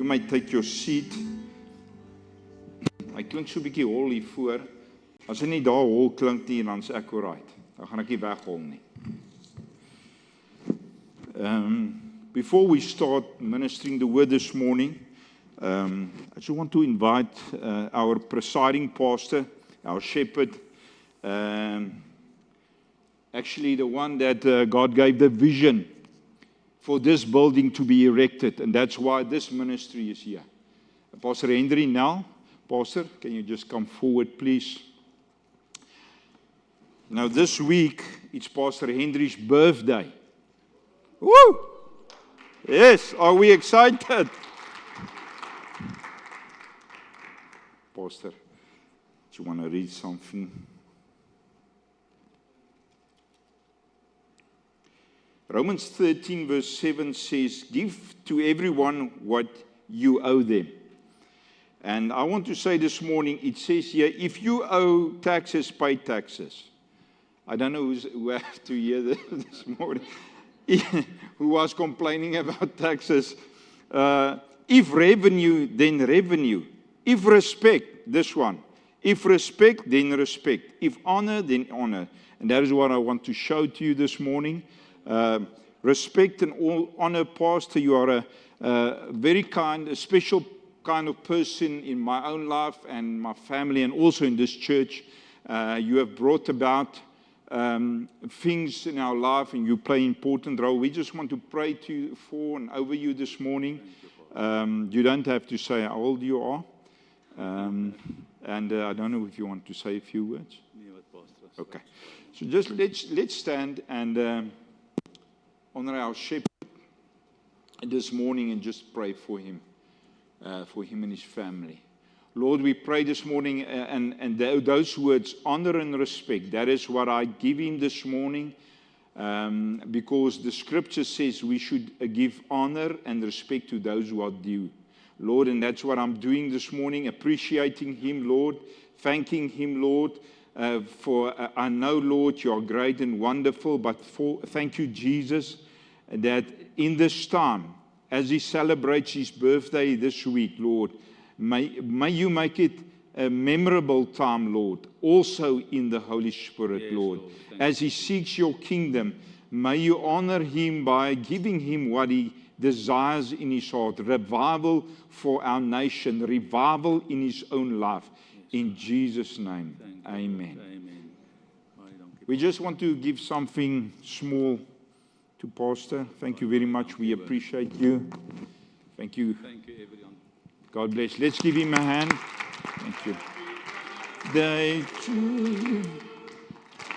You might take your seat. Hy klink so 'n bietjie hol hier voor. As hy nie daar hol klink nie, dan is ek alright. Dan gaan ek nie weghol nie. Before we start ministering the word this morning, I just want to invite our presiding pastor, our shepherd, actually the one that God gave the vision for this building to be erected, and that's why this ministry is here. Pastor Henry now. Pastor, can you just come forward, please? Now this week, it's Pastor Henry's birthday. Woo! Yes, are we excited? Pastor, do you want to read something? Romans 13 verse 7 says, give to everyone what you owe them. And I want to say this morning, it says here, if you owe taxes, pay taxes. I don't know who have to hear this morning, who was complaining about taxes. If revenue, then revenue. If respect, this one. If respect, then respect. If honor, then honor. And that is what I want to show to you this morning. Respect and all honor, Pastor. You are a very kind, a special kind of person in my own life and my family and also in this church. You have brought about things in our life and you play an important role. We just want to pray to you for and over you this morning. You don't have to say how old you are. And I don't know if you want to say a few words. Okay. So just let's stand and honor our shepherd this morning and just pray for him and his family. Lord, we pray this morning and those words, honor and respect, that is what I give him this morning because the scripture says we should give honor and respect to those who are due. Lord, and that's what I'm doing this morning, appreciating him, Lord, thanking him, Lord, for I know, Lord, you are great and wonderful, but thank you, Jesus, that in this time, as he celebrates his birthday this week, Lord, may you make it a memorable time, Lord, also in the Holy Spirit, yes, Lord. As he seeks your kingdom, may you honor him by giving him what he desires in his heart, revival for our nation, revival in his own life. In Jesus' name, amen. Amen. We just want to give something small to Pastor. Thank you very much. We appreciate you. Thank you. Thank you, everyone. God bless. Let's give him a hand. Thank you. Day to you.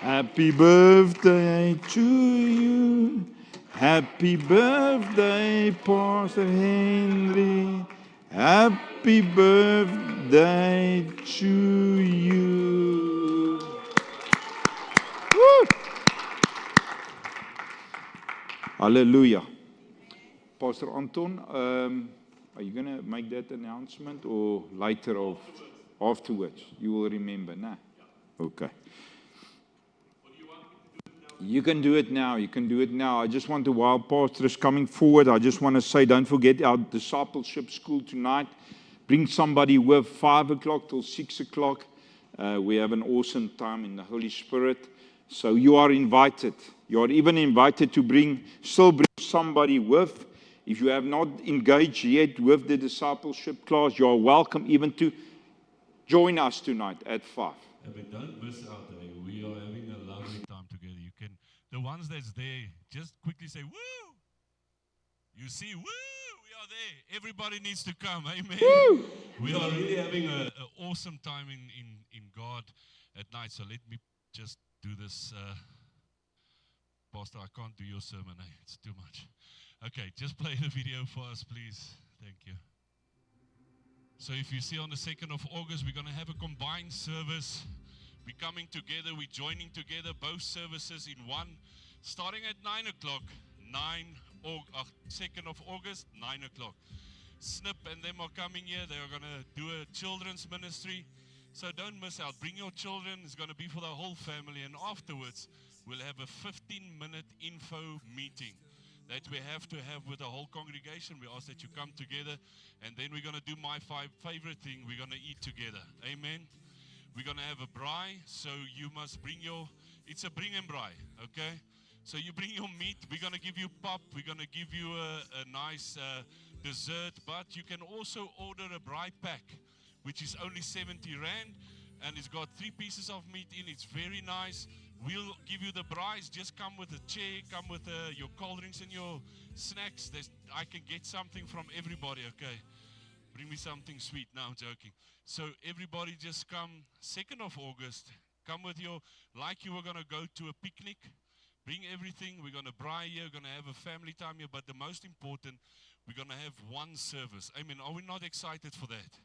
Happy birthday to you. Happy birthday, Pastor Henry. Happy birthday to you. Woo! Hallelujah. Pastor Anton, are you going to make that announcement or later or afterwards? You will remember, nah? Okay. You can do it now. You can do it now. I just want to, while Pastor is coming forward, I just want to say, don't forget our discipleship school tonight. Bring somebody with 5 o'clock till 6 o'clock. We have an awesome time in the Holy Spirit. So you are invited. You are even invited to still bring somebody with. If you have not engaged yet with the discipleship class, you are welcome even to join us tonight at 5. But don't miss out. We are having a lovely time together. You can, the ones that's there, just quickly say, woo! You see, woo! We are there. Everybody needs to come. Amen. Woo! We are really having an awesome time in God at night. So let me just do this. Pastor, I can't do your sermon. It's too much. Okay, just play the video for us, please. Thank you. So if you see on the 2nd of August, we're going to have a combined service. We're coming together, we're joining together both services in one, starting at 9 o'clock, 2nd of August, 9 o'clock. Snip and them are coming here. They are going to do a children's ministry. So don't miss out. Bring your children. It's going to be for the whole family. And afterwards, we'll have a 15-minute info meeting. that we have to have with the whole congregation. We ask that you come together, and then we're going to do my favorite thing. We're going to eat together. Amen. We're going to have a braai, so you must bring it's a bring and braai, okay? So you bring your meat. We're going to give you pap. We're going to give you a nice dessert, but you can also order a braai pack, which is only 70 Rand, and it's got 3 pieces of meat in. It's very nice. We'll give you the braais. Just come with a chair, come with your cold drinks and your snacks. I can get something from everybody, okay? Bring me something sweet. No, I'm joking. So everybody just come 2nd of August. Come with like you were going to go to a picnic. Bring everything. We're going to braai here. We're going to have a family time here. But the most important, we're going to have one service. Amen. Are we not excited for that?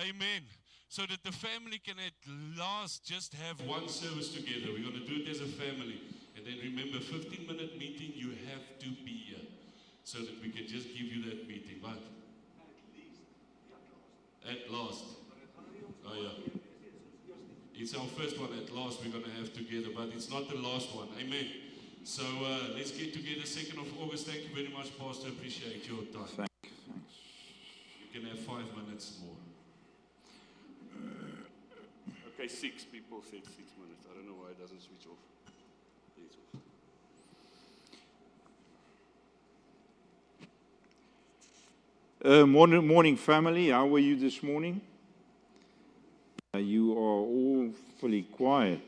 Amen. So that the family can at last just have one service together. We're going to do it as a family. And then remember, 15-minute meeting, you have to be here. So that we can just give you that meeting. But at last. Oh yeah. It's our first one at last we're going to have together, but it's not the last one. Amen. So let's get together 2nd of August. Thank you very much, Pastor. Appreciate your time. Thanks. You can have 5 minutes more. Okay, 6 people said 6 minutes. I don't know why it doesn't switch off. It's off. Morning, family. How are you this morning? You are all fully quiet.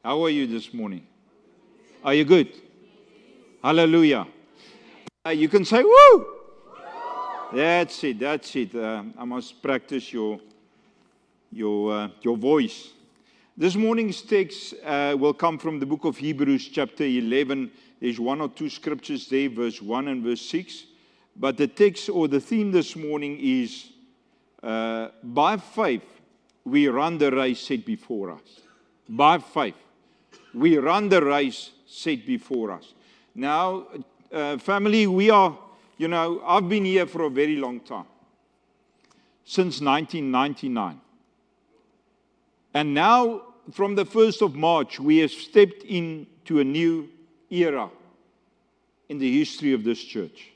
How are you this morning? Are you good? Hallelujah. You can say, woo! That's it. I must practice your voice. This morning's text will come from the book of Hebrews, chapter 11. There's 1 or 2 scriptures there, verse 1 and verse 6. But the text or the theme this morning is, by faith, we run the race set before us. By faith, we run the race set before us. Now, family, we are, I've been here for a very long time. Since 1999. And now, from the 1st of March, we have stepped into a new era in the history of this church.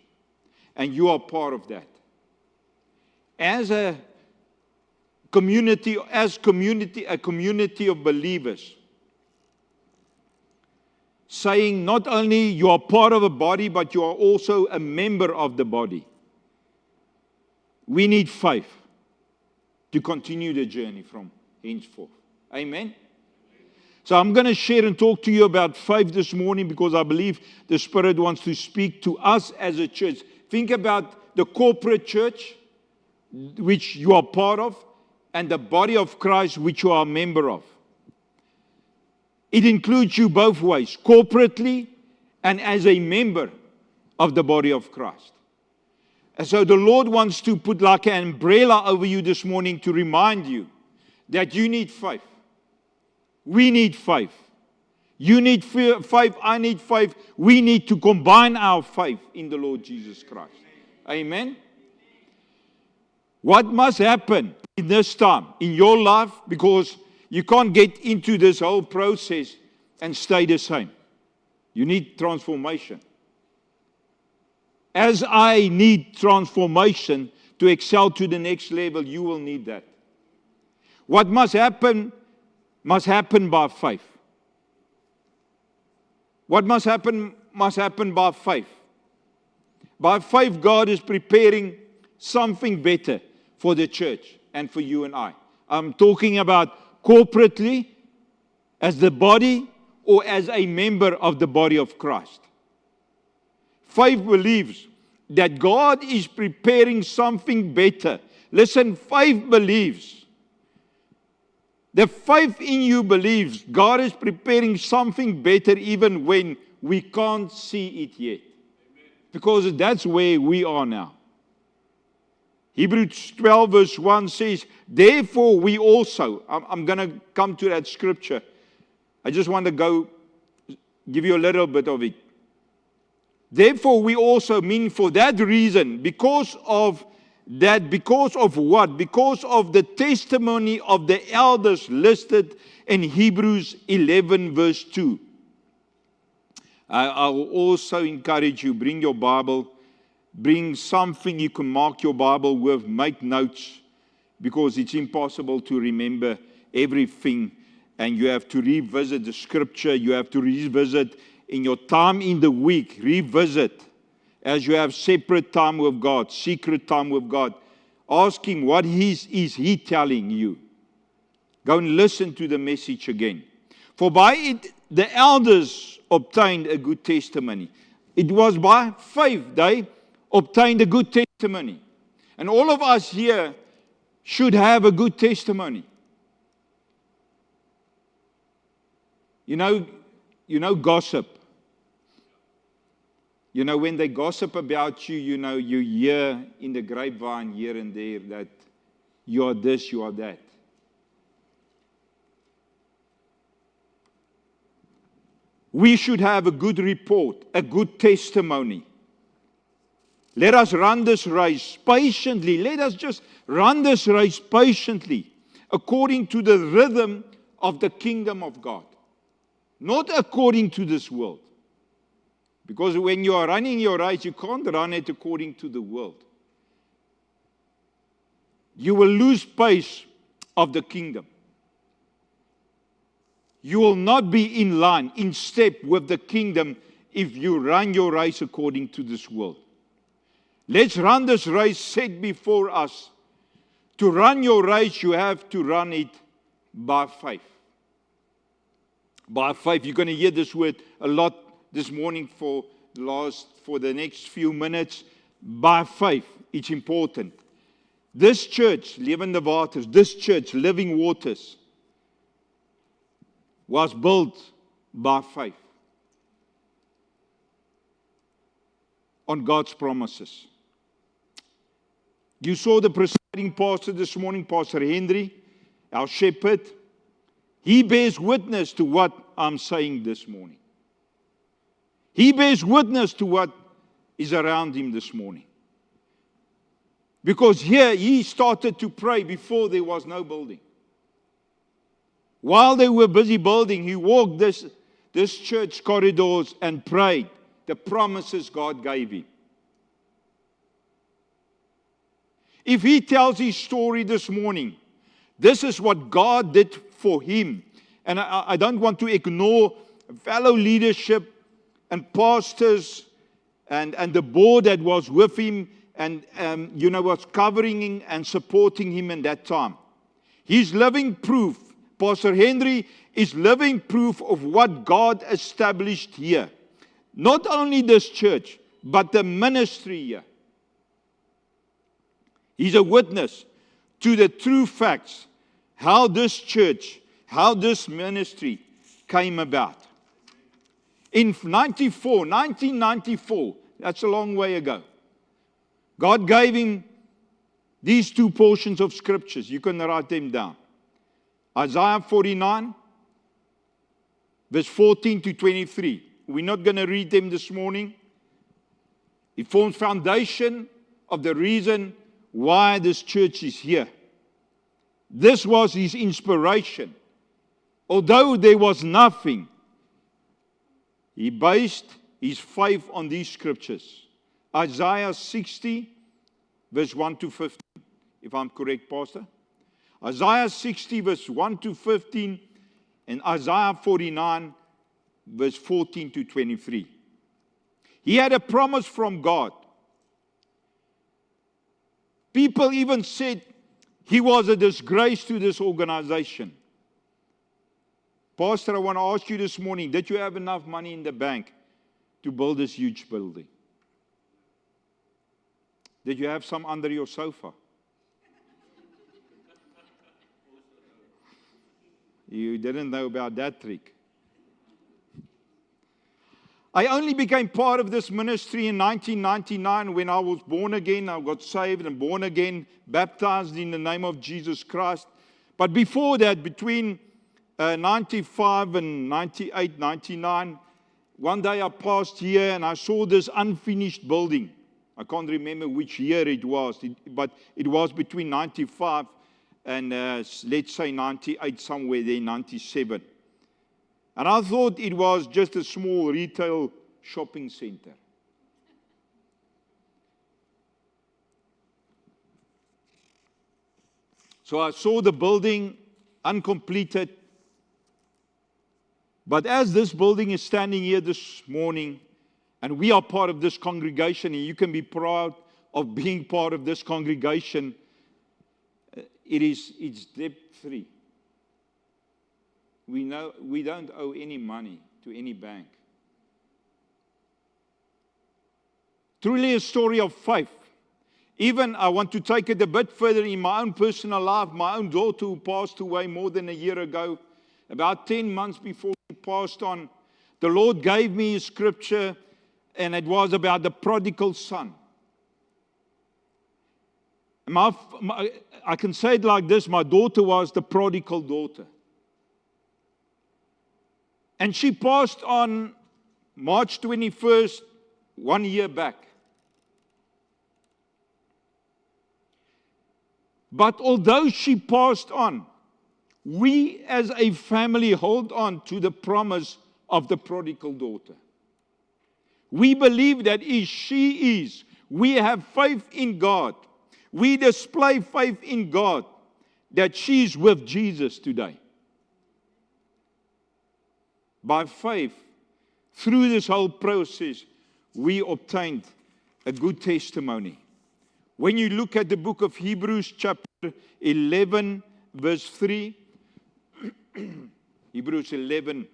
And you are part of that. As a community of believers, saying not only you are part of a body, but you are also a member of the body. We need faith to continue the journey from henceforth. Amen? So I'm going to share and talk to you about faith this morning because I believe the Spirit wants to speak to us as a church. Think about the corporate church, which you are part of, and the body of Christ, which you are a member of. It includes you both ways, corporately and as a member of the body of Christ. And so the Lord wants to put like an umbrella over you this morning to remind you that you need faith. We need faith. You need faith, I need faith. We need to combine our faith in the Lord Jesus Christ. Amen? What must happen in this time, in your life, because you can't get into this whole process and stay the same. You need transformation. As I need transformation to excel to the next level, you will need that. What must happen by faith. What must happen by faith. By faith, God is preparing something better for the church and for you and I. I'm talking about corporately, as the body, or as a member of the body of Christ. Faith believes that God is preparing something better. Listen, faith believes. The faith in you believes God is preparing something better even when we can't see it yet. Because that's where we are now. Hebrews 12 verse 1 says, therefore we also, I'm going to come to that scripture. I just want to give you a little bit of it. Therefore we also, mean for that reason, because of what? Because of the testimony of the elders listed in Hebrews 11 verse 2. I'll also encourage you, bring your Bible, bring something you can mark your Bible with, make notes, because it's impossible to remember everything, and you have to revisit the scripture, you have to revisit in your time in the week, revisit as you have separate time with God, secret time with God. Ask Him, what is He telling you? Go and listen to the message again. For by it the elders obtained a good testimony. It was by faith they obtained a good testimony. And all of us here should have a good testimony. You know gossip. You know, when they gossip about you, you hear in the grapevine here and there that you are this, you are that. We should have a good report, a good testimony. Let us run this race patiently. Let us just run this race patiently, according to the rhythm of the kingdom of God, not according to this world. Because when you are running your race, you can't run it according to the world. You will lose pace of the kingdom. You will not be in line, in step with the kingdom if you run your race according to this world. Let's run this race set before us. To run your race, you have to run it by faith. By faith. You're going to hear this word a lot this morning for the next few minutes. By faith. It's important. This church, Levende Waters, this church, Living Waters, was built by faith on God's promises. You saw the presiding pastor this morning, Pastor Henry, our shepherd. He bears witness to what I'm saying this morning. He bears witness to what is around him this morning. Because here he started to pray before there was no building. While they were busy building, he walked this church corridors and prayed the promises God gave him. If he tells his story this morning, this is what God did for him. And I don't want to ignore fellow leadership and pastors and the board that was with him and was covering him and supporting him in that time. He's living proof. Pastor Henry is living proof of what God established here. Not only this church, but the ministry here. He's a witness to the true facts, how this church, how this ministry came about. In 1994, that's a long way ago, God gave him these two portions of scriptures. You can write them down. Isaiah 49, verse 14 to 23. We're not going to read them this morning. It forms foundation of the reason why this church is here. This was his inspiration. Although there was nothing, he based his faith on these scriptures. Isaiah 60, verse 1 to 15, if I'm correct, Pastor. Isaiah 60, verse 1 to 15, and Isaiah 49, verse 14 to 23. He had a promise from God. People even said he was a disgrace to this organization. Pastor, I want to ask you this morning, did you have enough money in the bank to build this huge building? Did you have some under your sofa? You didn't know about that trick. I only became part of this ministry in 1999 when I was born again. I got saved and born again, baptized in the name of Jesus Christ. But before that, between 95 and 98, 99, one day I passed here and I saw this unfinished building. I can't remember which year it was, but it was between 95 and let's say 98, somewhere there, 97. And I thought it was just a small retail shopping center. So I saw the building uncompleted. But as this building is standing here this morning, and we are part of this congregation, and you can be proud of being part of this congregation, it's debt free. We don't owe any money to any bank. Truly a story of faith. Even I want to take it a bit further in my own personal life. My own daughter, who passed away more than a year ago, about 10 months before she passed on, the Lord gave me a scripture, and it was about the prodigal son. I can say it like this: my daughter was the prodigal daughter. And she passed on March 21st, 1 year back. But although she passed on, we as a family hold on to the promise of the prodigal daughter. We believe that if she is, we have faith in God. We display faith in God that she is with Jesus today. By faith, through this whole process, we obtained a good testimony. When you look at the book of Hebrews chapter 11, verse 3, Hebrews 11,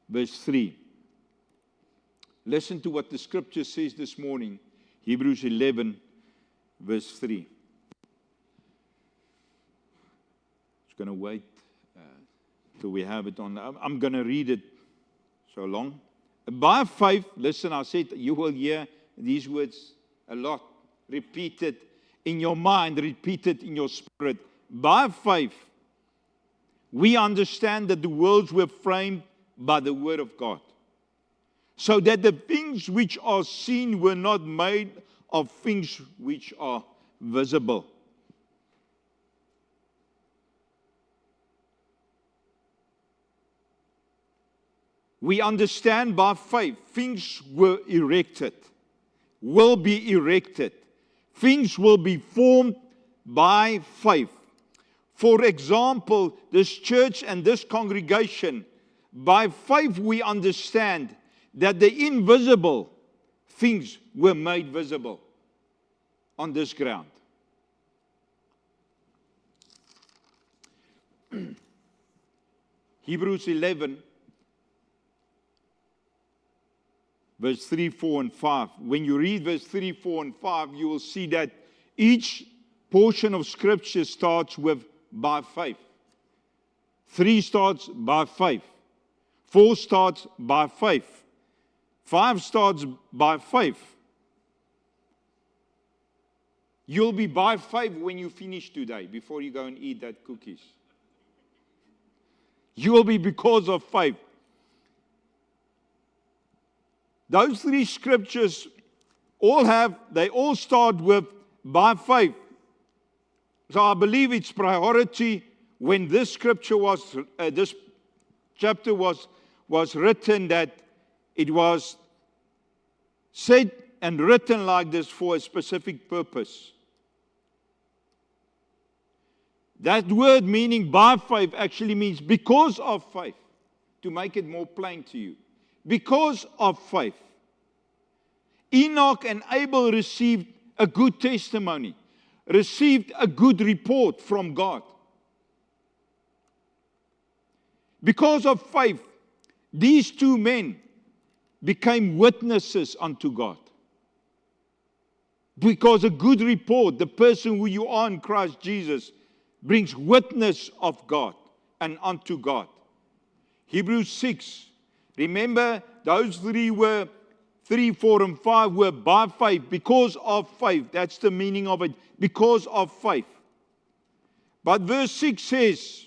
verse 3. Listen to what the scripture says this morning. Hebrews 11, verse 3. Just going to wait till we have it on. I'm going to read it so long. By faith, listen, I said you will hear these words a lot, repeated in your mind, repeated in your spirit. By faith, we understand that the worlds were framed by the word of God, so that the things which are seen were not made of things which are visible. We understand by faith things were erected, will be erected. Things will be formed by faith. For example, this church and this congregation, by faith we understand that the invisible things were made visible on this ground. Hebrews 11, verse 3, 4, and 5. When you read verse 3, 4, and 5, you will see that each portion of Scripture starts with by faith. 3 starts by faith. 4 starts by faith. 5 starts by faith. You'll be by faith when you finish today, before you go and eat that cookies. You will be because of faith. Those 3 scriptures they all start with by faith. So I believe it's priority when this scripture this chapter was written, that it was said and written like this for a specific purpose. That word meaning by faith actually means because of faith, to make it more plain to you. Because of faith. Enoch and Abel received a good testimony, received a good report from God. Because of faith, these 2 men became witnesses unto God. Because a good report, the person who you are in Christ Jesus, brings witness of God and unto God. Hebrews 6. Remember, those 3, 4, and 5 were by faith, because of faith. That's the meaning of it, because of faith. But verse 6 says,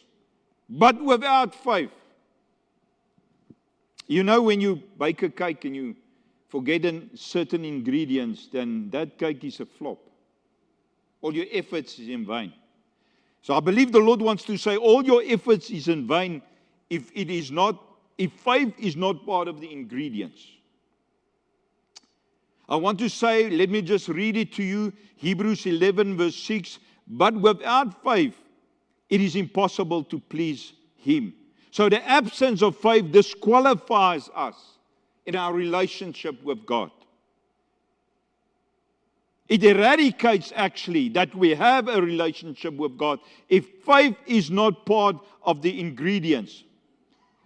but without faith. You know, when you bake a cake and you forget certain ingredients, then that cake is a flop. All your efforts is in vain. So I believe the Lord wants to say all your efforts is in vain if it is not if faith is not part of the ingredients. I want to say, let me just read it to you, Hebrews 11 verse 6, but without faith, it is impossible to please Him. So the absence of faith disqualifies us in our relationship with God. It eradicates actually that we have a relationship with God if faith is not part of the ingredients.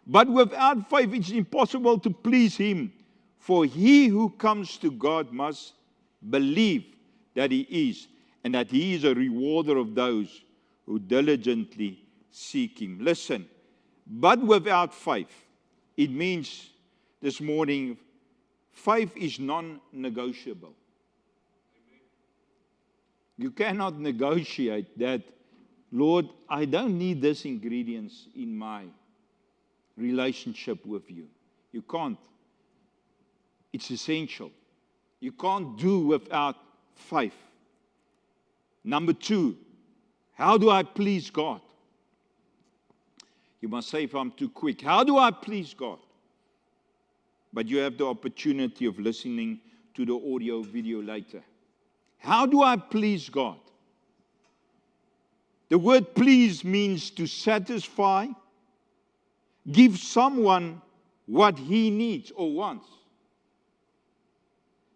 But without faith, it's impossible to please Him. For he who comes to God must believe that He is, and that He is a rewarder of those who diligently seek Him. Listen, but without faith, it means this morning, faith is non-negotiable. You cannot negotiate that, Lord, I don't need these ingredients in my relationship with you. You can't. It's essential. You can't do without faith. Number 2, how do I please God? You must say if I'm too quick. How do I please God? But you have the opportunity of listening to the audio video later. How do I please God? The word please means to satisfy, give someone what he needs or wants.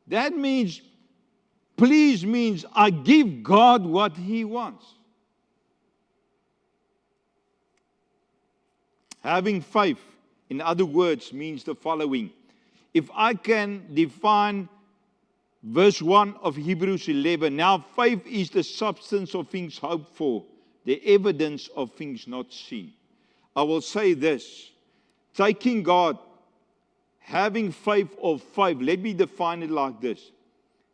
That means, please means I give God what He wants. Having faith, in other words, means the following. If I can define verse 1 of Hebrews 11, now faith is the substance of things hoped for, the evidence of things not seen. I will say this, taking God, having faith of faith, let me define it like this.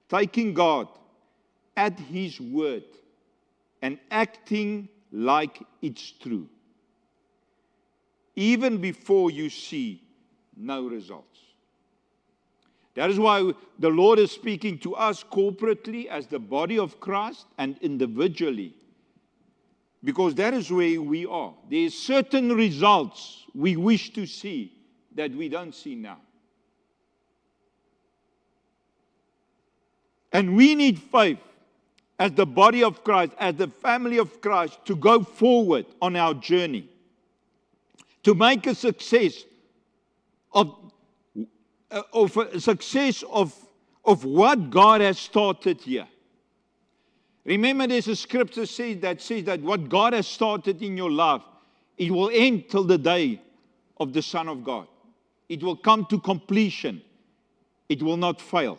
Taking God at His word and acting like it's true. Even before you see no results. That is why the Lord is speaking to us corporately as the body of Christ and individually. Because that is where we are. There are certain results we wish to see that we don't see now. And we need faith as the body of Christ, as the family of Christ, to go forward on our journey. To make a success of what God has started here. Remember, there's a scripture that says that what God has started in your life, it will end till the day of the Son of God. It will come to completion. It will not fail.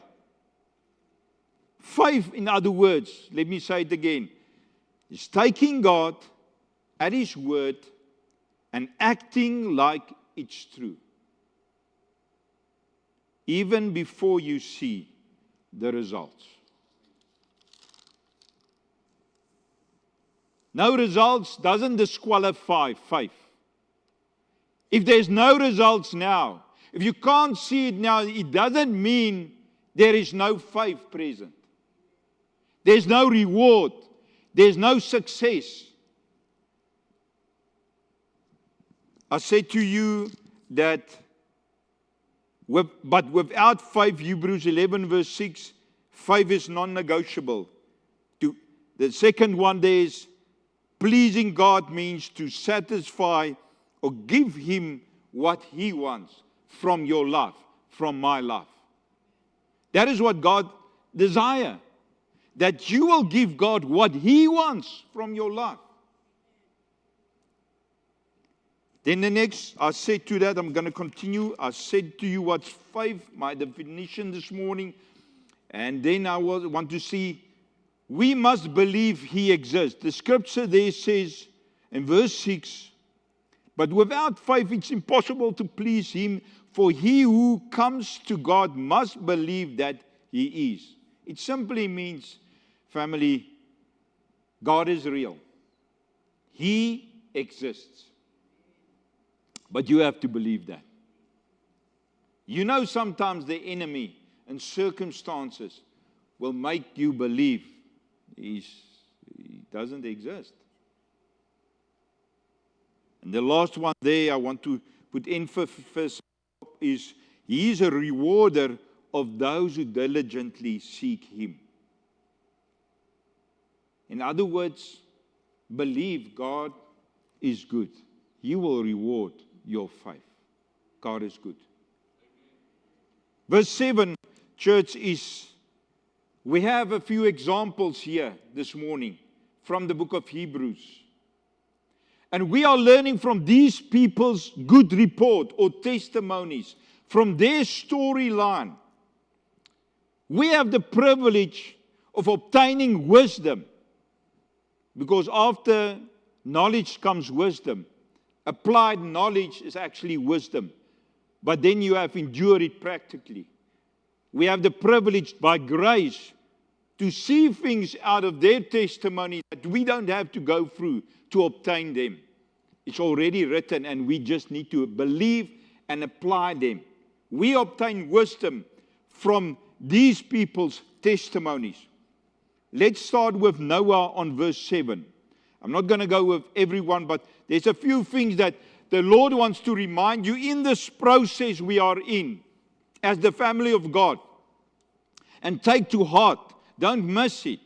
Faith, in other words, let me say it again, is taking God at His word and acting like it's true. Even before you see the results. No results doesn't disqualify faith. If there's no results now, if you can't see it now, it doesn't mean there is no faith present. There's no reward. There's no success. I said to you that, but without faith, Hebrews 11 verse 6, faith is non-negotiable. The second one there is, pleasing God means to satisfy or give Him what He wants from your life, from my life. That is what God desires. That you will give God what He wants from your life. Then the next, I said to that, I'm going to continue. I said to you what's faith, my definition this morning. And then I want to see, we must believe He exists. The scripture there says in verse 6, but without faith it's impossible to please Him, for he who comes to God must believe that He is. It simply means, family, God is real. He exists. But you have to believe that. You know, sometimes the enemy and circumstances will make you believe He doesn't exist. And the last one there, I want to put emphasis is He is a rewarder of those who diligently seek Him. In other words, believe God is good. He will reward your faith. God is good. Verse 7, church, we have a few examples here this morning from the book of Hebrews. And we are learning from these people's good report or testimonies, from their storyline. We have the privilege of obtaining wisdom, because after knowledge comes wisdom. Applied knowledge is actually wisdom, but then you have endured it practically. We have the privilege by grace to see things out of their testimony that we don't have to go through to obtain them. It's already written, and we just need to believe and apply them. We obtain wisdom from these people's testimonies. Let's start with Noah on verse 7. I'm not going to go with everyone, but there's a few things that the Lord wants to remind you in this process we are in as the family of God. And take to heart. Don't miss it.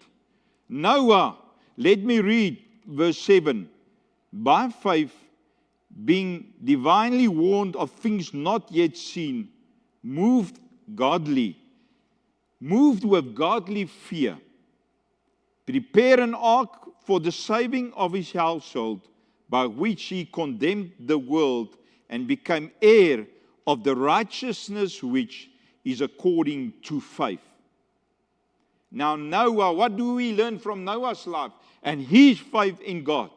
Noah, let me read verse 7. By faith, being divinely warned of things not yet seen, moved with godly fear, prepare an ark for the saving of his household, by which he condemned the world and became heir of the righteousness which is according to faith. Now Noah, what do we learn from Noah's life and his faith in God?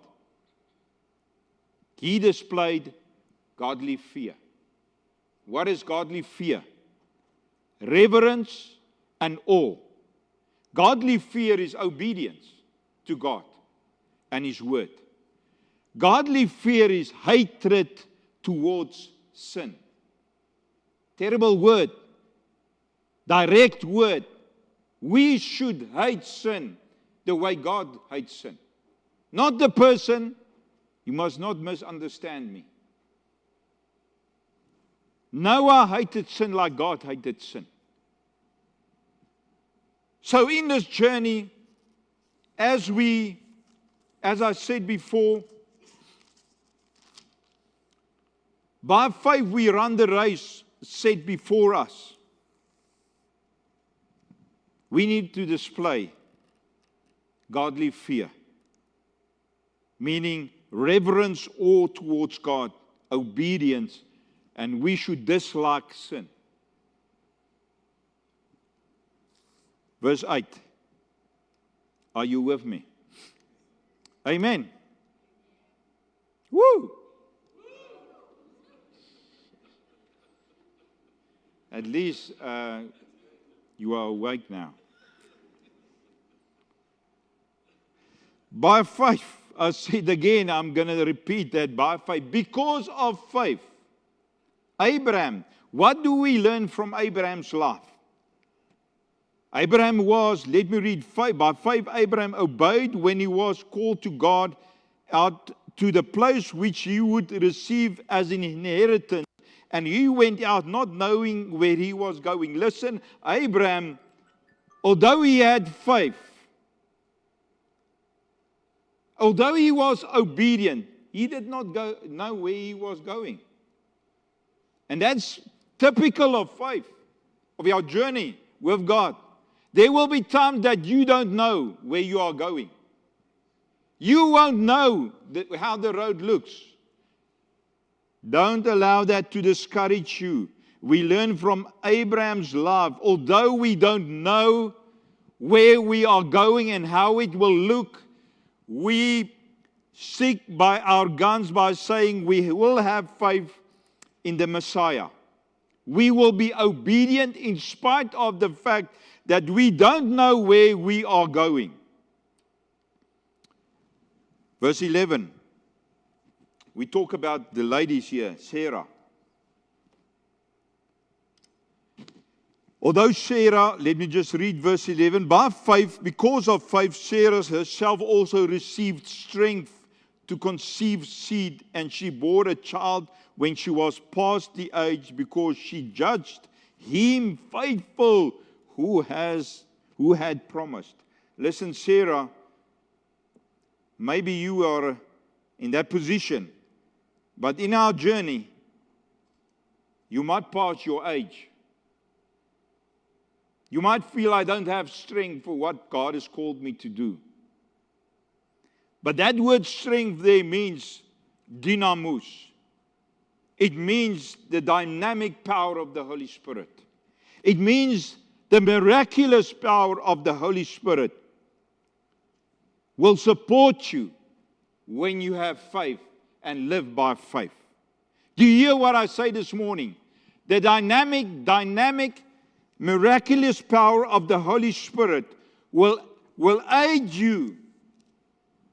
He displayed godly fear. What is godly fear? Reverence and awe. Godly fear is obedience to God and His word. Godly fear is hatred towards sin. Terrible word. Direct word. We should hate sin the way God hates sin. Not the person. You must not misunderstand me. Noah hated sin like God hated sin. So in this journey, as I said before, by faith we run the race set before us. We need to display godly fear, meaning reverence, awe towards God, obedience, and we should dislike sin. Verse 8. Are you with me? Amen. Woo! At least you are awake now. By faith, I said again, I'm going to repeat that, by faith. Because of faith, Abraham, what do we learn from Abraham's life? Abraham was, let me read, by faith Abraham obeyed when he was called to God out to the place which he would receive as an inheritance. And he went out not knowing where he was going. Listen, Abraham, although he had faith, although he was obedient, he did not know where he was going. And that's typical of faith, of our journey with God. There will be times that you don't know where you are going. You won't know how the road looks. Don't allow that to discourage you. We learn from Abraham's life. Although we don't know where we are going and how it will look, we stick by our guns by saying we will have faith in the Messiah. We will be obedient in spite of the fact that we don't know where we are going. Verse 11. We talk about the ladies here, Sarah. Although Sarah, let me just read verse 11. By faith, because of faith, Sarah herself also received strength to conceive seed, and she bore a child when she was past the age, because she judged him faithful who had promised. Listen, Sarah, maybe you are in that position, but in our journey, you might pass your age. You might feel, I don't have strength for what God has called me to do. But that word strength there means dynamus. It means the dynamic power of the Holy Spirit. It means the miraculous power of the Holy Spirit will support you when you have faith and live by faith. Do you hear what I say this morning? The dynamic, miraculous power of the Holy Spirit will aid you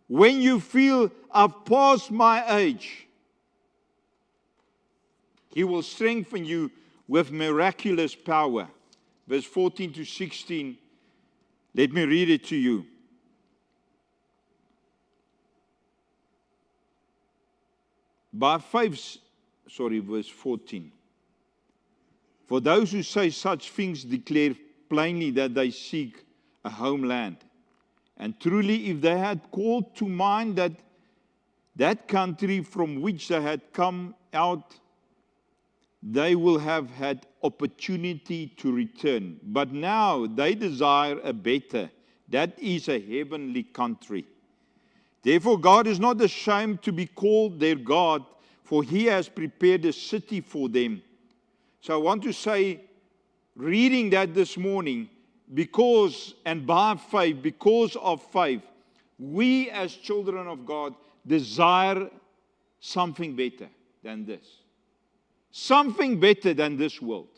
when you feel, I've passed my age. He will strengthen you with miraculous power. Verse 14 to 16, let me read it to you. By faith, verse 14. For those who say such things declare plainly that they seek a homeland. And truly, if they had called to mind that country from which they had come out, they will have had opportunity to return. But now they desire a better, that is a heavenly country. Therefore, God is not ashamed to be called their God, for He has prepared a city for them. So I want to say, reading that this morning, because of faith, we as children of God desire something better than this. Something better than this world.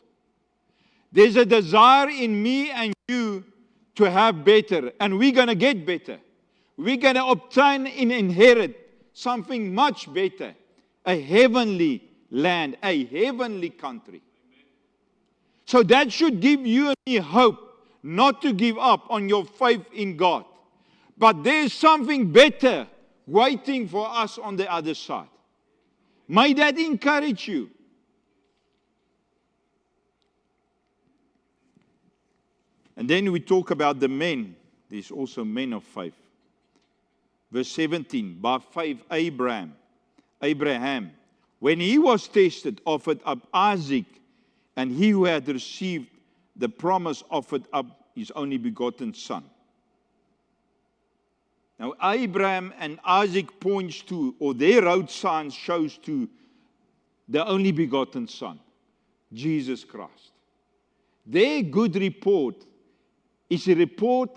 There's a desire in me and you to have better, and we're going to get better. We're going to obtain and inherit something much better. A heavenly land, a heavenly country. So that should give you and me hope not to give up on your faith in God. But there's something better waiting for us on the other side. May that encourage you. And then we talk about the men. There's also men of faith. Verse 17, by faith Abraham, when he was tested, offered up Isaac, and he who had received the promise offered up his only begotten son. Now Abraham and Isaac points to, or their road signs shows to, the only begotten son, Jesus Christ. Their good report is a report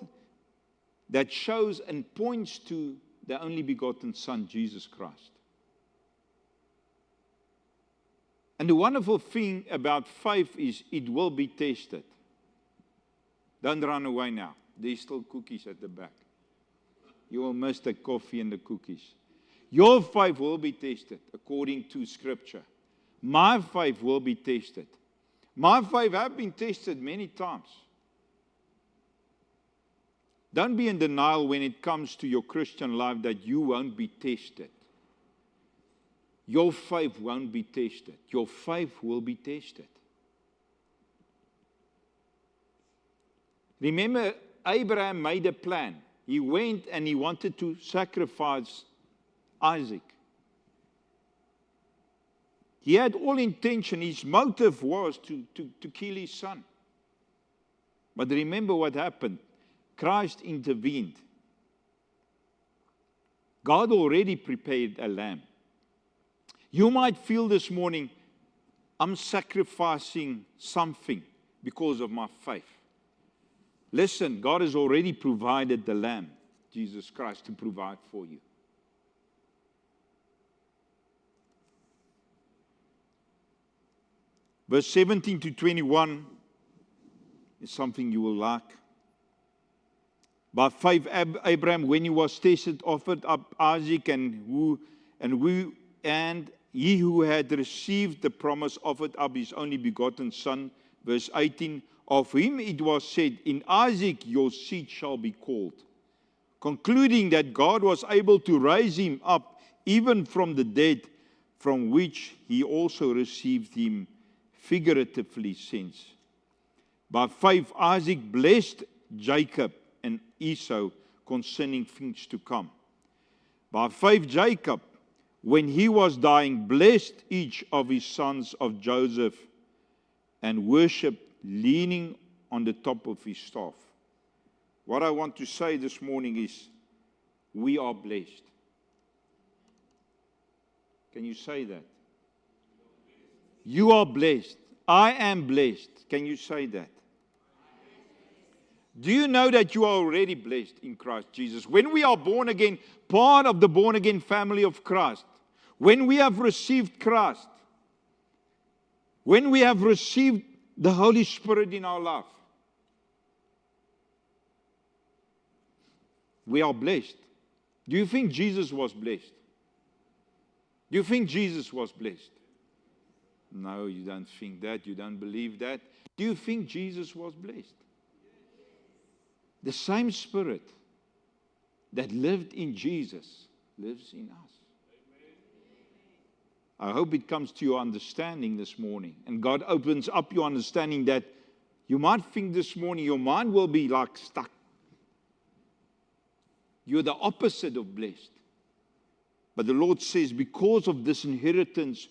that shows and points to the only begotten Son, Jesus Christ. And the wonderful thing about faith is it will be tested. Don't run away now. There's still cookies at the back. You will miss the coffee and the cookies. Your faith will be tested according to Scripture. My faith will be tested. My faith has been tested many times. Don't be in denial when it comes to your Christian life that you won't be tested. Your faith won't be tested. Your faith will be tested. Remember, Abraham made a plan. He went and he wanted to sacrifice Isaac. He had all intention. His motive was to kill his son. But remember what happened. Christ intervened. God already prepared a lamb. You might feel this morning, I'm sacrificing something because of my faith. Listen, God has already provided the lamb, Jesus Christ, to provide for you. Verse 17 to 21 is something you will like. By faith, Abraham, when he was tested, offered up Isaac, and he who had received the promise offered up his only begotten son. Verse 18, of him it was said, in Isaac your seed shall be called. Concluding that God was able to raise him up even from the dead, from which he also received him figuratively since. By faith, Isaac blessed Jacob and Esau concerning things to come. By faith, Jacob, when he was dying, blessed each of his sons of Joseph and worshipped, leaning on the top of his staff. What I want to say this morning is, we are blessed. Can you say that? You are blessed. I am blessed. Can you say that? Do you know that you are already blessed in Christ Jesus? When we are born again, part of the born again family of Christ, when we have received Christ, when we have received the Holy Spirit in our life, we are blessed. Do you think Jesus was blessed? Do you think Jesus was blessed? No, you don't think that. You don't believe that. Do you think Jesus was blessed? The same Spirit that lived in Jesus lives in us. I hope it comes to your understanding this morning. And God opens up your understanding that you might think this morning your mind will be like stuck. You're the opposite of blessed. But the Lord says, because of this inheritance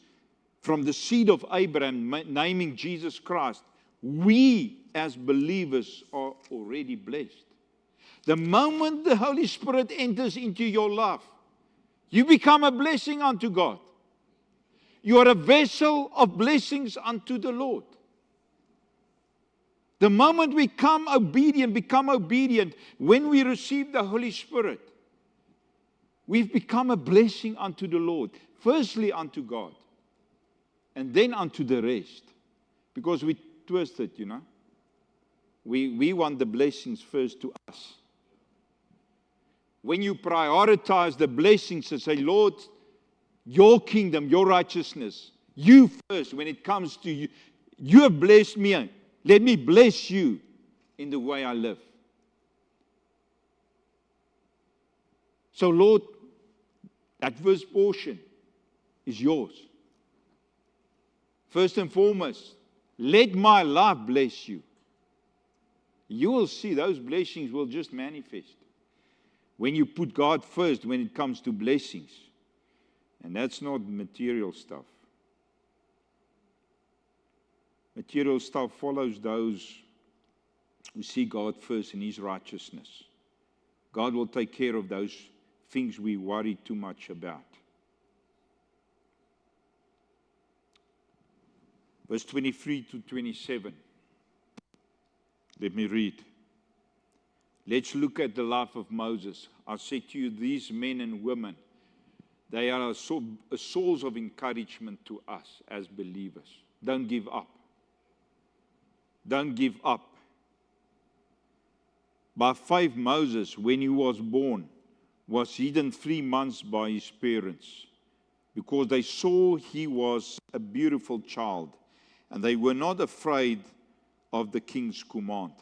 from the seed of Abraham, naming Jesus Christ, we as believers are already blessed. The moment the Holy Spirit enters into your life, you become a blessing unto God. You are a vessel of blessings unto the Lord. The moment we become obedient, when we receive the Holy Spirit, we've become a blessing unto the Lord. Firstly unto God, and then unto the rest. Because we twist it, you know. We want the blessings first to us. When you prioritize the blessings and say, Lord, your kingdom, your righteousness, you first, when it comes to you, you have blessed me. Let me bless you in the way I live. So, Lord, that first portion is yours. First and foremost, let my life bless you. You will see those blessings will just manifest when you put God first when it comes to blessings. And that's not material stuff. Material stuff follows those who see God first in His righteousness. God will take care of those things we worry too much about. Verse 23 to 27. Let me read. Let's look at the life of Moses. I say to you, these men and women, they are a source of encouragement to us as believers. Don't give up. Don't give up. By faith, Moses, when he was born, was hidden 3 months by his parents, because they saw he was a beautiful child, and they were not afraid of the king's command.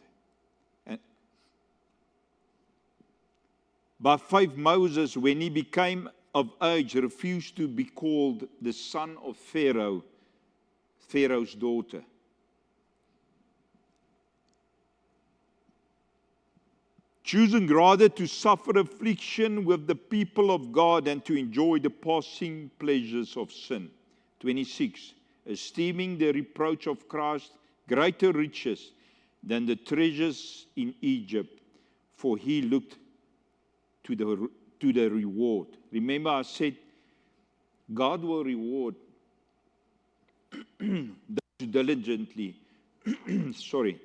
By faith, Moses, when he became of age, refused to be called the son of Pharaoh, Pharaoh's daughter. Choosing rather to suffer affliction with the people of God than to enjoy the passing pleasures of sin. 26. Esteeming the reproach of Christ greater riches than the treasures in Egypt, for he looked to the reward. Remember I said, God will reward those who diligently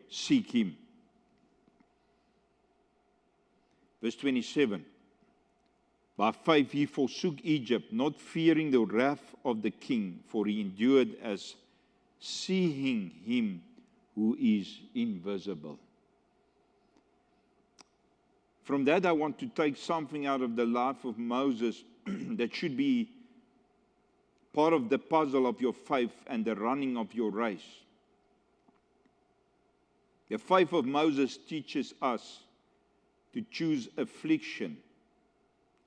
seek Him. Verse 27. By faith he forsook Egypt, not fearing the wrath of the king, for he endured as seeing Him who is invisible. From that, I want to take something out of the life of Moses that should be part of the puzzle of your faith and the running of your race. The faith of Moses teaches us to choose affliction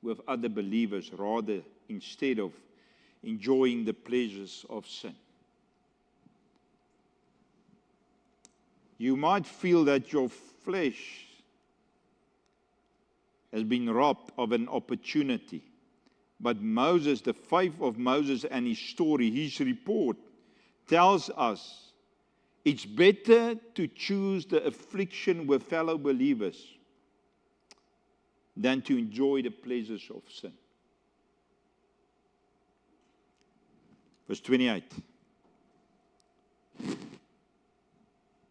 with other believers rather instead of enjoying the pleasures of sin. You might feel that your flesh has been robbed of an opportunity. But Moses, the faith of Moses and his story, his report, tells us it's better to choose the affliction with fellow believers than to enjoy the pleasures of sin. Verse 28.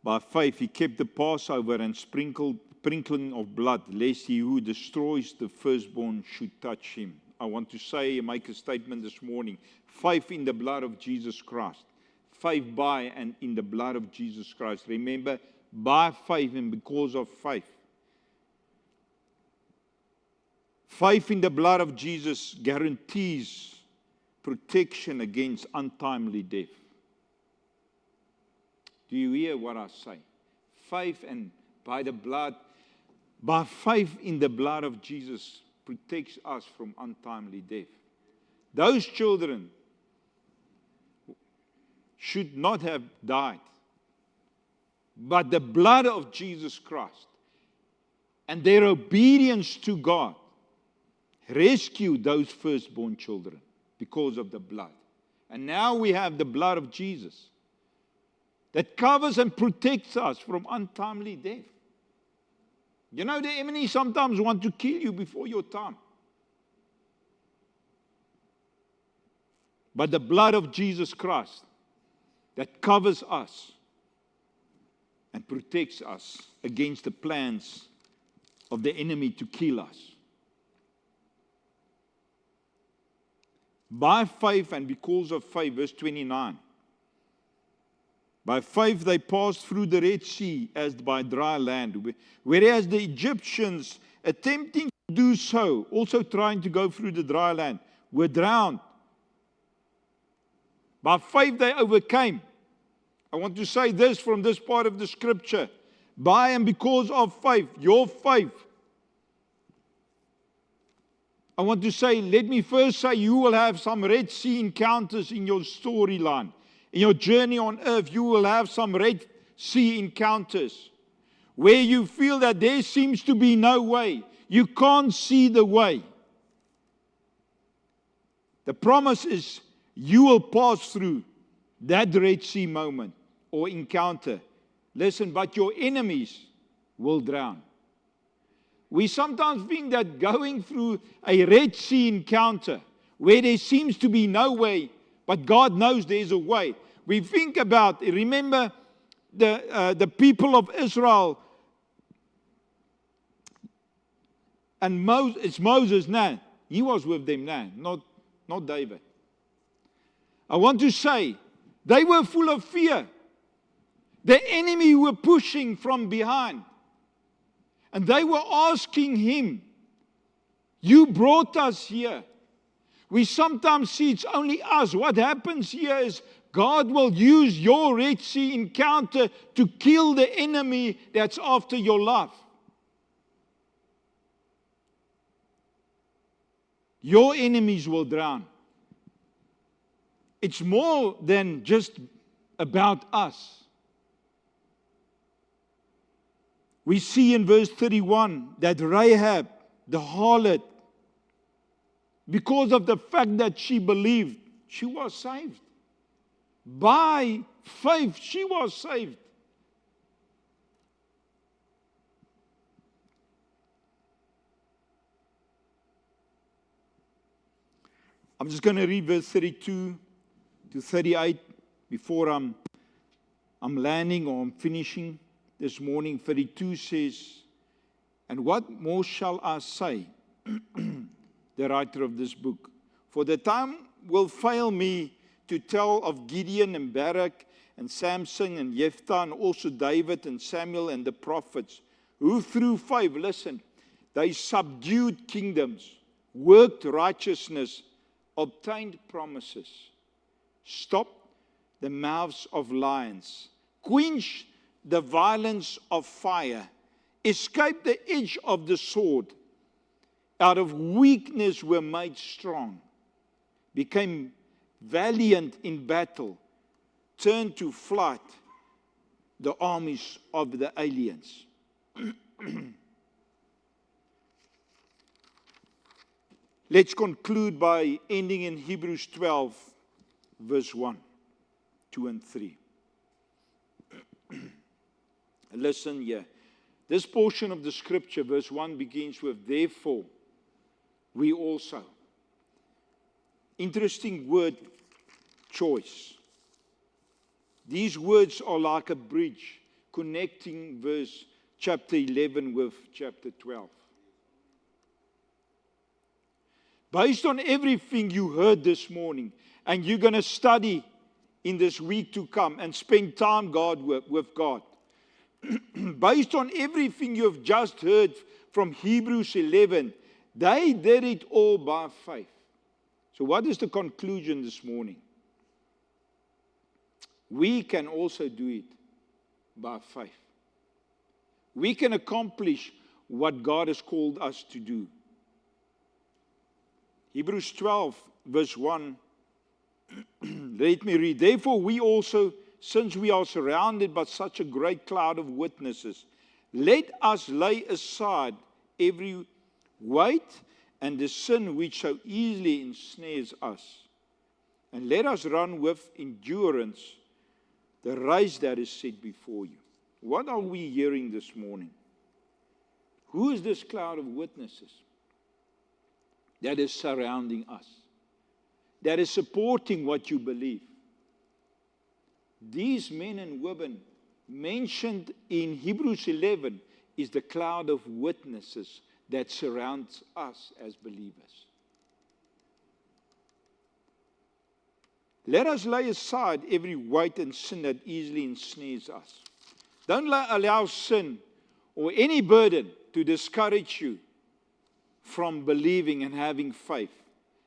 By faith he kept the Passover and sprinkling of blood, lest he who destroys the firstborn should touch him. I want to make a statement this morning. Faith in the blood of Jesus Christ. Faith by and in the blood of Jesus Christ. Remember, by faith and because of faith. Faith in the blood of Jesus guarantees protection against untimely death. Do you hear what I say? Faith and by faith in the blood of Jesus protects us from untimely death. Those children should not have died. But the blood of Jesus Christ and their obedience to God rescued those firstborn children because of the blood. And now we have the blood of Jesus that covers and protects us from untimely death. You know, the enemy sometimes wants to kill you before your time. But the blood of Jesus Christ that covers us and protects us against the plans of the enemy to kill us. By faith and because of faith, verse 29. By faith they passed through the Red Sea as by dry land, whereas the Egyptians, attempting to do so, also trying to go through the dry land, were drowned. By faith they overcame. I want to say this from this part of the scripture. By and because of faith, your faith. I want to say, let me first say, you will have some Red Sea encounters in your storyline. In your journey on earth, you will have some Red Sea encounters where you feel that there seems to be no way. You can't see the way. The promise is you will pass through that Red Sea moment or encounter. Listen, but your enemies will drown. We sometimes think that going through a Red Sea encounter where there seems to be no way, but God knows there's a way. We think about, remember the people of Israel and Moses, it's Moses now. He was with them now, not David. I want to say, they were full of fear. The enemy were pushing from behind. And they were asking him, you brought us here. We sometimes see it's only us. What happens here is God will use your Red Sea encounter to kill the enemy that's after your life. Your enemies will drown. It's more than just about us. We see in verse 31 that Rahab, the harlot, because of the fact that she believed, she was saved. By faith, she was saved. I'm just going to read verse 32 to 38 before I'm landing or I'm finishing this morning. 32 says, and what more shall I say? The writer of this book. For the time will fail me to tell of Gideon and Barak and Samson and Jephthah and also David and Samuel and the prophets, who through faith, listen, they subdued kingdoms, worked righteousness, obtained promises, stopped the mouths of lions, quenched the violence of fire, escaped the edge of the sword, out of weakness were made strong, became valiant in battle, turned to flight the armies of the aliens. Let's conclude by ending in Hebrews 12, verse 1, 2, and 3. Listen here. This portion of the scripture, verse 1, begins with, therefore, we also. Interesting word choice. These words are like a bridge connecting chapter 11 with chapter 12. Based on everything you heard this morning, and you're going to study in this week to come and spend time with God, based on everything you have just heard from Hebrews 11, they did it all by faith. So what is the conclusion this morning? We can also do it by faith. We can accomplish what God has called us to do. Hebrews 12, verse 1. Let me read. Therefore, we also, since we are surrounded by such a great cloud of witnesses, let us lay aside every weight and the sin which so easily ensnares us. And let us run with endurance the race that is set before you. What are we hearing this morning? Who is this cloud of witnesses that is surrounding us, that is supporting what you believe? These men and women mentioned in Hebrews 11 is the cloud of witnesses that surrounds us as believers. Let us lay aside every weight and sin that easily ensnares us. Don't allow sin or any burden to discourage you from believing and having faith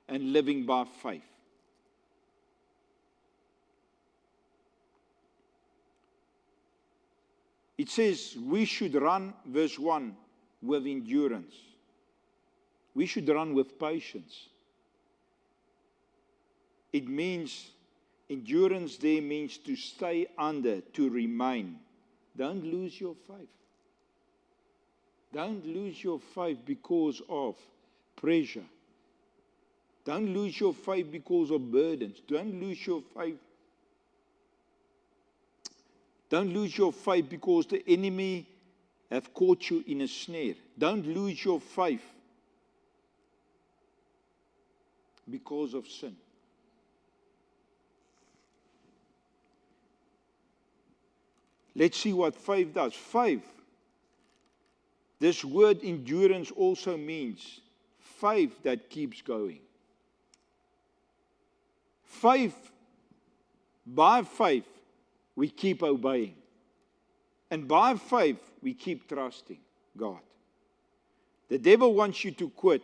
and living by faith. It says we should run, verse 1, with endurance. We should run with patience. It means, endurance there means to stay under, to remain. Don't lose your faith. Don't lose your faith because of pressure. Don't lose your faith because of burdens. Don't lose your faith. Don't lose your faith because the enemy have caught you in a snare. Don't lose your faith because of sin. Let's see what faith does. Faith, this word endurance also means faith that keeps going. Faith, by faith, we keep obeying. And by faith, we keep trusting God. The devil wants you to quit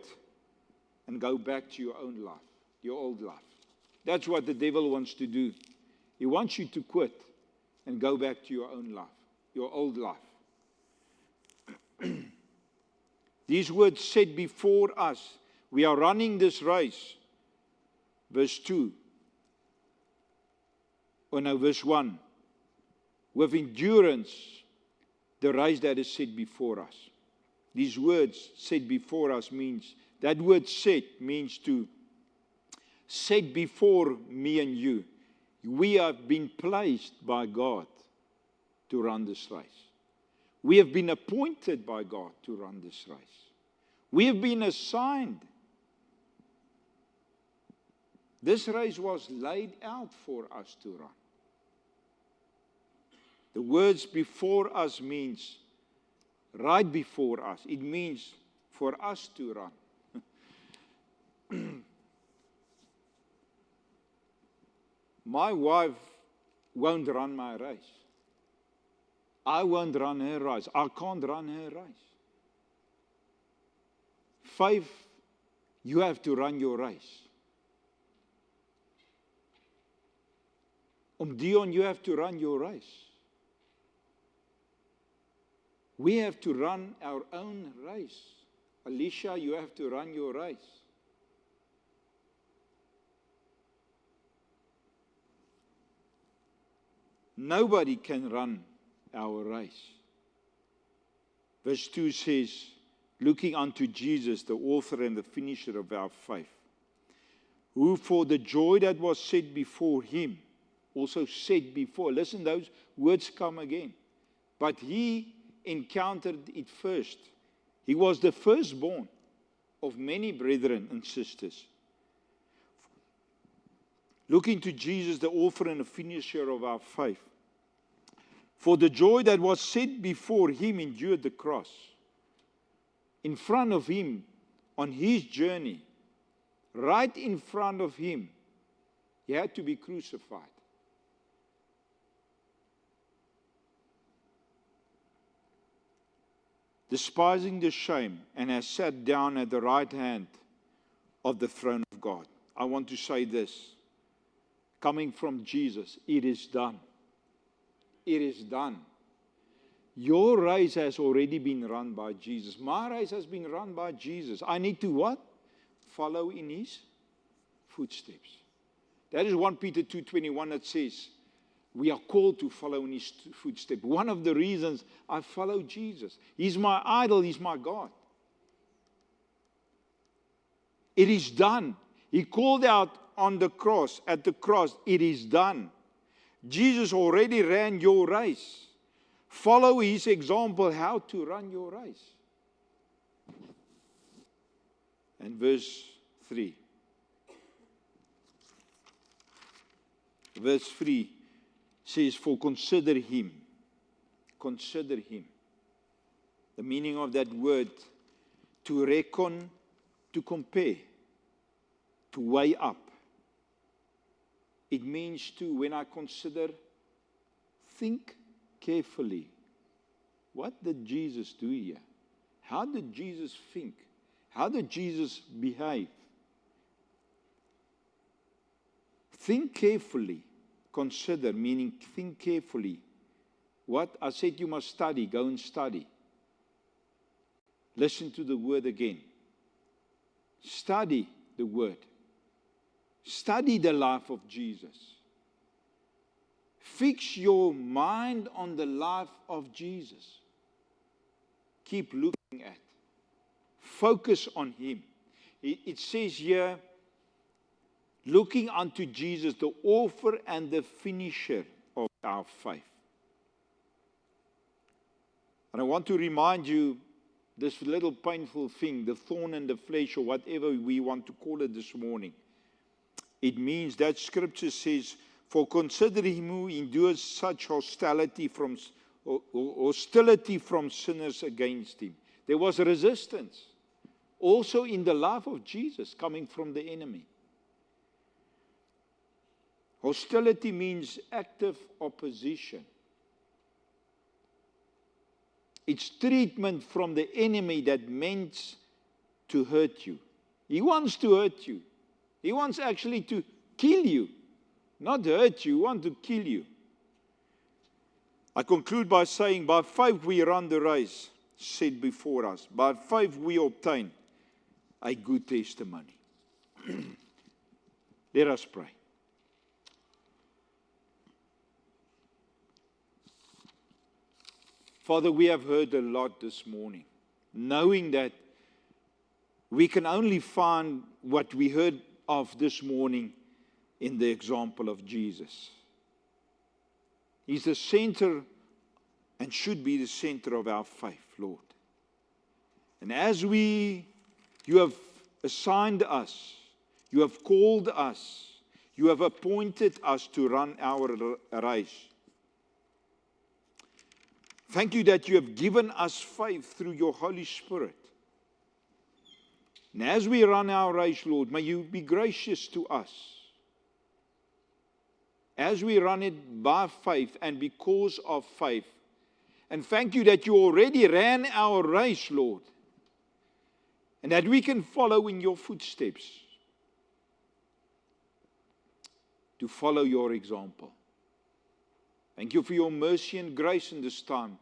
and go back to your own life, your old life. That's what the devil wants to do. He wants you to quit and go back to your own life, your old life. These words said before us, we are running this race. Verse 2. Oh no, verse 1. With endurance, the race that is set before us. These words set before us means, that word set means to set before me and you. We have been placed by God to run this race. We have been appointed by God to run this race. We have been assigned. This race was laid out for us to run. The words before us means right before us. It means for us to run. My wife won't run my race. I won't run her race. I can't run her race. Faith, you have to run your race. Dion, you have to run your race. We have to run our own race. Alicia, you have to run your race. Nobody can run our race. Verse 2 says, looking unto Jesus, the author and the finisher of our faith, who for the joy that was set before him, also set before. Listen, those words come again. But he encountered it first. He was the firstborn of many brethren and sisters. Looking to Jesus, the author and the finisher of our faith. For the joy that was set before him endured the cross. In front of him, on his journey, right in front of him, he had to be crucified. Despising the shame, and has sat down at the right hand of the throne of God. I want to say this, coming from Jesus, it is done. It is done. Your race has already been run by Jesus. My race has been run by Jesus. I need to what? Follow in his footsteps. That is 1 Peter 2:21 that says, we are called to follow in his footsteps. One of the reasons I follow Jesus. He's my idol. He's my God. It is done. He called out on the cross, at the cross, it is done. Jesus already ran your race. Follow his example how to run your race. And verse 3. Verse 3 says, for consider him. Consider him. The meaning of that word, to reckon, to compare, to weigh up. It means to, when I consider, think carefully. What did Jesus do here? How did Jesus think? How did Jesus behave? Think carefully. Consider, meaning think carefully. What? I said you must study. Go and study. Listen to the word again. Study the word. Study the life of Jesus. Fix your mind on the life of Jesus. Keep looking at. Focus on him. It says here, looking unto Jesus, the author and the finisher of our faith. And I want to remind you, this little painful thing, the thorn in the flesh, or whatever we want to call it this morning, it means that scripture says, for consider him who endures such hostility from sinners against him. There was resistance. Also in the life of Jesus coming from the enemy. Hostility means active opposition. It's treatment from the enemy that meant to hurt you. He wants to hurt you. He wants actually to kill you. Not hurt you, he wants to kill you. I conclude by saying, by faith we run the race set before us. By faith we obtain a good testimony. Let us pray. Father, we have heard a lot this morning, knowing that we can only find what we heard of this morning in the example of Jesus. He's the center and should be the center of our faith, Lord. And as you have assigned us, you have called us, you have appointed us to run our race. Thank you that you have given us faith through your Holy Spirit. And as we run our race, Lord, may you be gracious to us. As we run it by faith and because of faith. And thank you that you already ran our race, Lord. And that we can follow in your footsteps. To follow your example. Thank you for your mercy and grace in this time.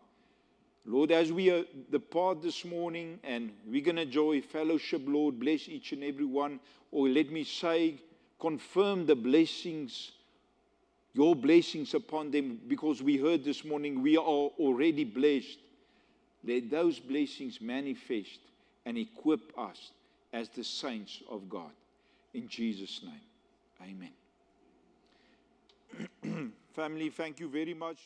Lord, as we depart this morning and we're going to enjoy fellowship, Lord, bless each and every one. Or let me say, confirm the blessings your blessings upon them, because we heard this morning we are already blessed. Let those blessings manifest and equip us as the saints of God. In Jesus' name, amen. Family, thank you very much.